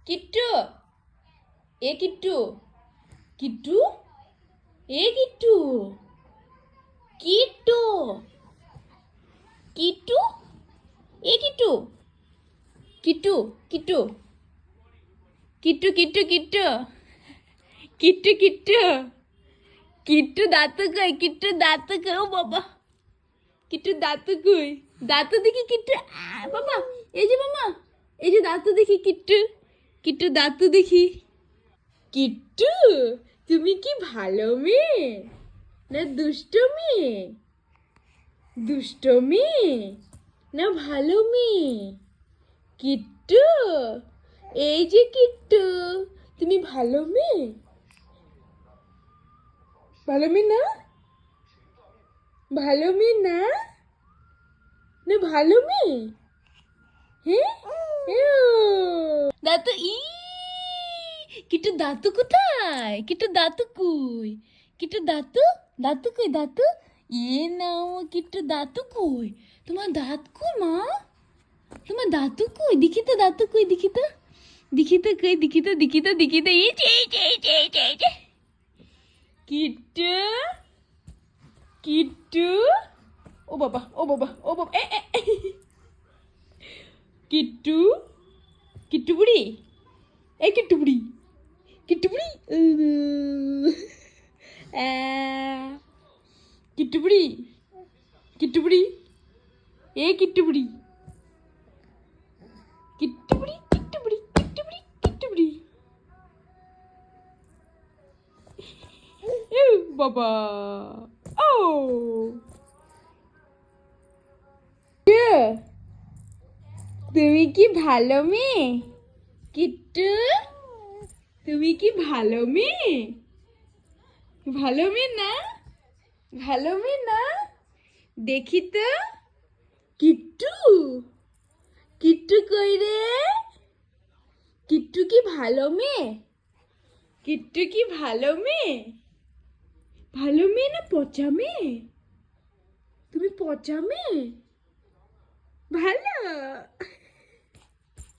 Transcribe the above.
কিট্টু, এ কিট্টু, কিট্টু, এ কিট্টু, কিট্টু, কিট্টু, এ কিট্টু, কিট্টু, কিট্টু, কিট্টু, কিট্টু, কিট্টু, কিট্টু, কিট্টু, কিট্টু দাঁত কই, কিট্টু দাঁত কই, ও বাবা, কিট্টু দাঁত কই, দাঁত দেখি কিট্টু, বাবা, এই যে মামা, এই যে দাঁত দেখি কিট্টু, কিট্টু দাঁত দেখি। কিট্টু, তুমি কি ভালো মেয়ে না দুষ্ট মেয়ে? দুষ্ট মেয়ে না ভালো মেয়ে? কিট্টু, এই যে কিট্টু, তুমি ভালো মেয়ে? ভালো মেয়ে না? ভালো মেয়ে না? না ভালো মেয়ে? হ্যাঁ, দাঁতু কিট্টু দাঁতু কোথায়? কিট্টু দাঁতু কই? কিট্টু দাঁতু, দাঁতু কই দাঁতু? নাও কিট্টু দাঁতু কই? তোমার দাঁত কই মা? তোমার দাঁতু কই? দেখি তো দাঁতু কই, দেখি তো, দেখি তো কই, দেখি তো, দেখি তো, দেখি তো, এই যে কিট্টু, কিট্টু, ও বাবা, ও বাবা, ও বাবা, কিট্টু, কিট্টু বুড়ি, এই কিট্টু বুড়ি, কিট্টু বুড়ি, কিট্টু বুড়ি, কিট্টু বুড়ি, এ কিট্টু বুড়ি, কিট্টু বুড়ি, কিট্টু বুড়ি, কিট্টু বুড়ি, কিট্টু বুড়ি, বাবা, ও তুমি কি ভালো মেয়ে? কিট্টু, তুমি কি ভালো মেয়ে? ভালো মেয়ে না? ভালো মেয়ে না? দেখি তো, কিট্টু, কিট্টু কই রে? কিট্টু কি ভালো মেয়ে? কিট্টু কি ভালো মেয়ে? ভালো মেয়ে না পচা মেয়ে? তুমি পচা মেয়ে? ভালো।